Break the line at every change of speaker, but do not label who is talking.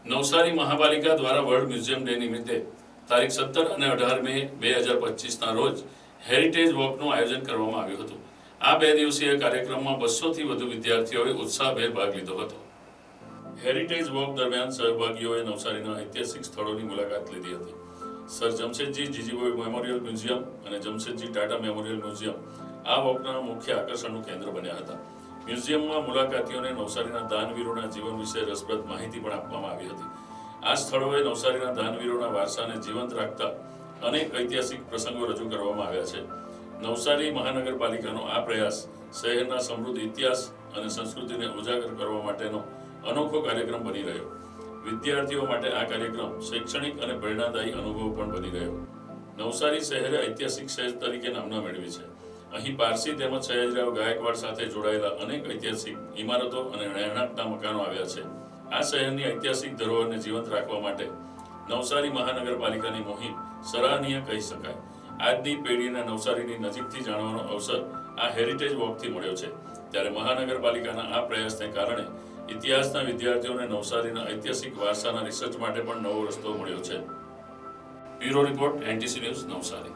નવસારી મહાપાલિકા દ્વારા world museum day નિમિત્તે તારીખ 17 અને 18 મે 2025ના રોજ હેરિટેજ વોકનું આયોજન કરવામાં આવ્યું હતું. આ 2 દિવસીય કાર્યક્રમમાં 200થી વધુ વિદ્યાર્થીઓએ ઉત્સાહભેર ભાગ લીધો હતો. હેરિટેજ વોક દરમિયાન સહભાગીઓએ નવસારીના ઐતિહાસિક સ્થળોની મુલાકાત લીધી હતી. સર જમશેદજી જીજીબોય મેમોરિયલ મ્યુઝિયમ અને જમશેદજી ટાટા મેમોરિયલ મ્યુઝિયમ આ વોકના મુખ્ય આકર્ષણનું કેન્દ્ર બન્યા હતા. મ્યુઝિયમમાં મુલાકાતીઓને નવસારીના દાનવીરોના જીવન વિશે રસપ્રદ માહિતી પણ આપવામાં આવી હતી. આ સ્થળોએ નવસારીના દાનવીરોના વારસાને જીવંત રાખતા અનેક ઐતિહાસિક પ્રસંગો રજૂ કરવામાં આવ્યા છે. નવસારી મહાનગરપાલિકાનો આ પ્રયાસ શહેરના સમૃદ્ધ ઇતિહાસ અને સંસ્કૃતિને ઉજાગર કરવા માટેનો અનોખો કાર્યક્રમ બની રહ્યો. વિદ્યાર્થીઓ માટે આ કાર્યક્રમ શૈક્ષણિક અને પ્રેરણાદાયી અનુભવ પણ બની રહ્યો. નવસારી શહેરે ઐતિહાસિક શહેર તરીકે નામના મેળવી છે. અહીં પારસી તેમજ સયાજીરાવ ગાયકવાડ સાથે જોડાયેલા અનેક ઐતિહાસિક ઇમારતો અને રહેણાંકના મકાનો આવ્યા છે. આ શહેરની ઐતિહાસિક ધરોહરને જીવંત રાખવા માટે નવસારી મહાનગરપાલિકાની મુહિમ સરાહનીય કહી શકાય. આજની પેઢીને નવસારીની નજીકથી જાણવાનો અવસર આ હેરિટેજ વોકથી મળ્યો છે. ત્યારે મહાનગરપાલિકાના આ પ્રયાસને કારણે ઇતિહાસના વિદ્યાર્થીઓને નવસારીના ઐતિહાસિક વારસાના રિસર્ચ માટે પણ નવો રસ્તો મળ્યો છે. Bureau report NTC news Navsari.